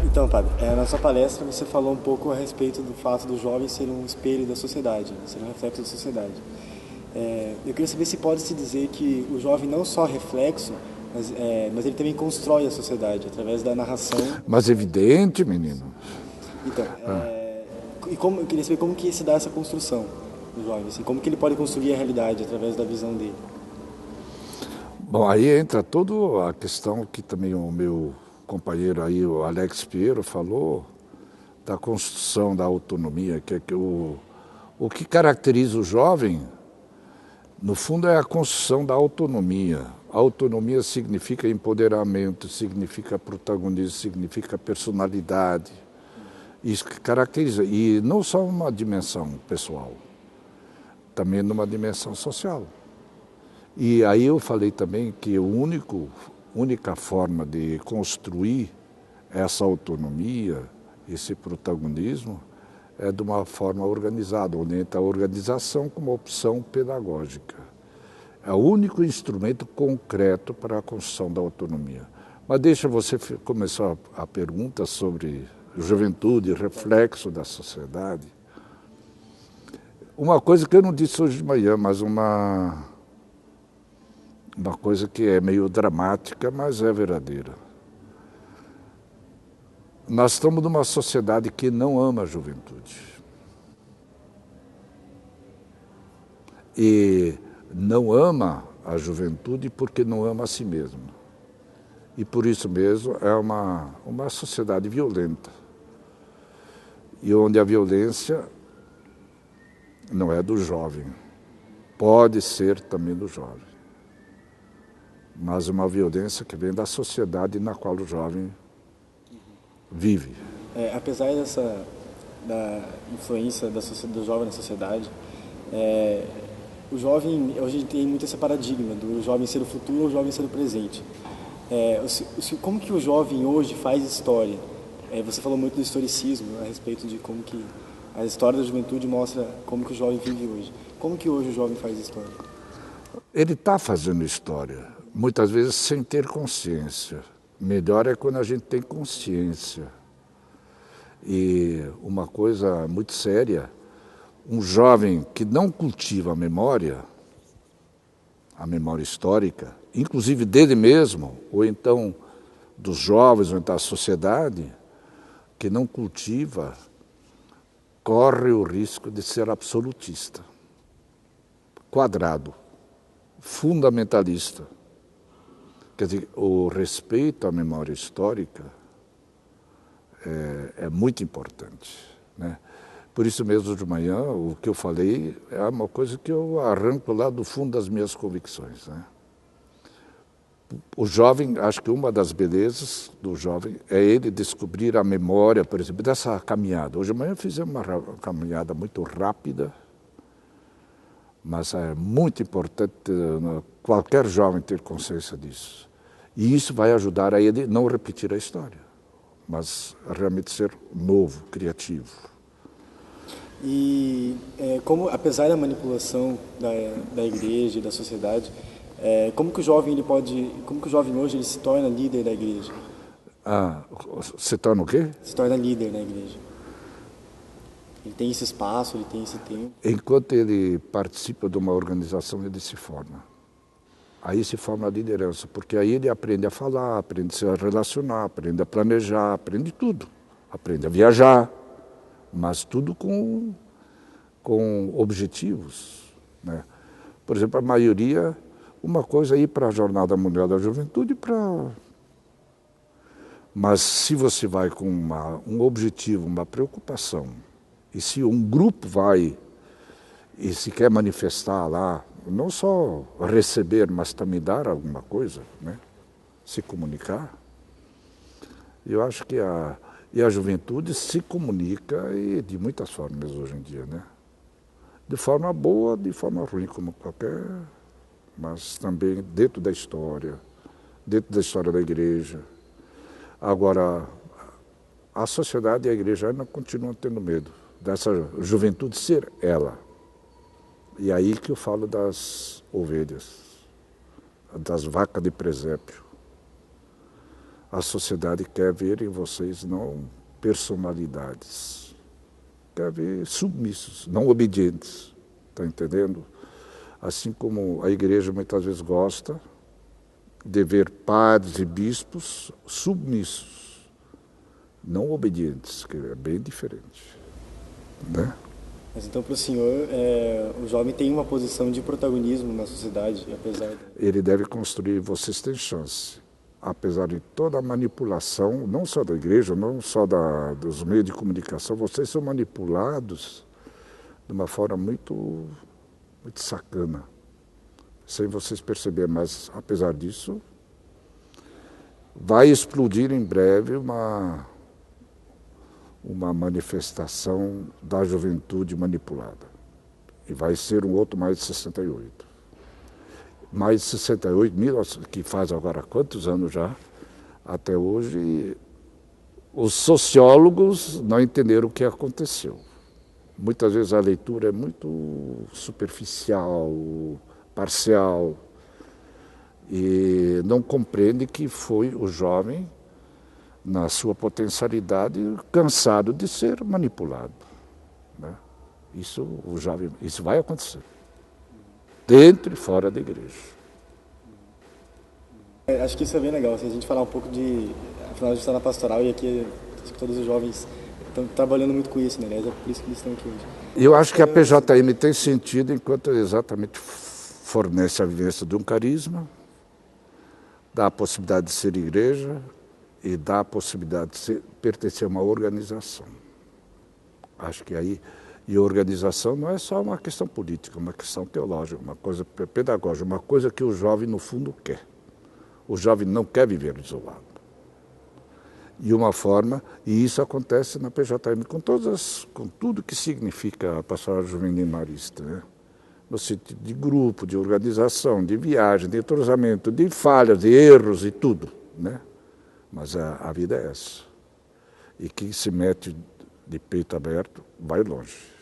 Então, padre, na sua palestra você falou um pouco a respeito do fato do jovem ser um espelho da sociedade, né, ser um reflexo da sociedade. Eu queria saber se pode se dizer que o jovem não só é reflexo, mas ele também constrói a sociedade através da narração. Mas evidente, menino. Então, eu queria saber como que se dá essa construção do jovem, assim, como que ele pode construir a realidade através da visão dele. Bom, aí entra toda a questão que também o meu companheiro aí, o Alex Pinheiro, falou, da construção da autonomia, que é que o que caracteriza o jovem, no fundo, é a construção da autonomia. A autonomia significa empoderamento, significa protagonismo, significa personalidade. Isso que caracteriza, e não só uma dimensão pessoal, também numa dimensão social. E aí eu falei também que a única forma de construir essa autonomia, esse protagonismo, é de uma forma organizada, onde entra a organização como opção pedagógica. É o único instrumento concreto para a construção da autonomia. Mas deixa você começar a pergunta sobre juventude, reflexo da sociedade. Uma coisa que eu não disse hoje de manhã, mas uma coisa que é meio dramática, mas é verdadeira. Nós estamos numa sociedade que não ama a juventude. E não ama a juventude porque não ama a si mesmo. E por isso mesmo é uma sociedade violenta. E onde a violência não é do jovem, pode ser também do jovem, mas uma violência que vem da sociedade na qual o jovem vive. Apesar da influência do jovem na sociedade, o jovem, hoje tem muito esse paradigma do jovem ser o futuro ou o jovem ser o presente. Como que o jovem hoje faz história? Você falou muito do historicismo, a respeito de como que a história da juventude mostra como que o jovem vive hoje. Como que hoje o jovem faz história? Ele está fazendo história, muitas vezes sem ter consciência. Melhor é quando a gente tem consciência. E uma coisa muito séria, um jovem que não cultiva a memória histórica, inclusive dele mesmo, ou então dos jovens, ou então da sociedade, que não cultiva, corre o risco de ser absolutista, quadrado, fundamentalista. Quer dizer, o respeito à memória histórica é muito importante, né? Por isso mesmo, de manhã, o que eu falei é uma coisa que eu arranco lá do fundo das minhas convicções, né? O jovem, acho que uma das belezas do jovem é ele descobrir a memória, por exemplo, dessa caminhada. Hoje de manhã fizemos uma caminhada muito rápida, mas é muito importante qualquer jovem ter consciência disso. E isso vai ajudar a ele não repetir a história, mas realmente ser novo, criativo. E como, apesar da manipulação da igreja e da sociedade, como que o jovem hoje ele se torna líder da igreja? Se torna o quê? Se torna líder na igreja. Ele tem esse espaço, ele tem esse tempo. Enquanto ele participa de uma organização, ele se forma. Aí se forma a liderança, porque aí ele aprende a falar, aprende a se relacionar, aprende a planejar, aprende tudo. Aprende a viajar, mas tudo com objetivos, né? Por exemplo, a maioria, uma coisa é ir para a Jornada Mundial da Juventude, mas se você vai com um objetivo, uma preocupação, e se um grupo vai e se quer manifestar lá, não só receber, mas também dar alguma coisa, né? Se comunicar, eu acho que a juventude se comunica e de muitas formas hoje em dia, né? De forma boa, de forma ruim, como qualquer, mas também dentro da história da igreja. Agora, a sociedade e a igreja ainda continuam tendo medo dessa juventude ser ela. E aí que eu falo das ovelhas, das vacas de presépio. A sociedade quer ver em vocês não personalidades, quer ver submissos, não obedientes, está entendendo? Assim como a igreja muitas vezes gosta de ver padres e bispos submissos, não obedientes, que é bem diferente, né? Mas então, para o senhor, o jovem tem uma posição de protagonismo na sociedade, apesar de... Ele deve construir, vocês têm chance, apesar de toda a manipulação, não só da igreja, não só dos meios de comunicação, vocês são manipulados de uma forma muito sacana, sem vocês perceberem, mas apesar disso, vai explodir em breve uma manifestação da juventude manipulada. E vai ser um outro mais de 68. Mais de 68, que faz agora quantos anos já? Até hoje, os sociólogos não entenderam o que aconteceu. Muitas vezes a leitura é muito superficial, parcial, e não compreende que foi o jovem, na sua potencialidade, cansado de ser manipulado, né? Isso vai acontecer, dentro e fora da igreja. Acho que isso é bem legal, assim, a gente falar um pouco de... Afinal, a gente está na pastoral e aqui acho que todos os jovens estão trabalhando muito com isso, né? Aliás, é por isso que eles estão aqui hoje. Eu acho que a PJM tem sentido enquanto exatamente fornece a vivência de um carisma, dá a possibilidade de ser igreja e dá a possibilidade de pertencer a uma organização. Acho que aí... E a organização não é só uma questão política, uma questão teológica, uma coisa pedagógica, uma coisa que o jovem, no fundo, quer. O jovem não quer viver isolado. E e isso acontece na PJM com tudo que significa a pastoral juvenil marista, né? No sentido de grupo, de organização, de viagem, de entrosamento, de falhas, de erros e tudo, né? Mas a vida é essa. E quem se mete de peito aberto vai longe.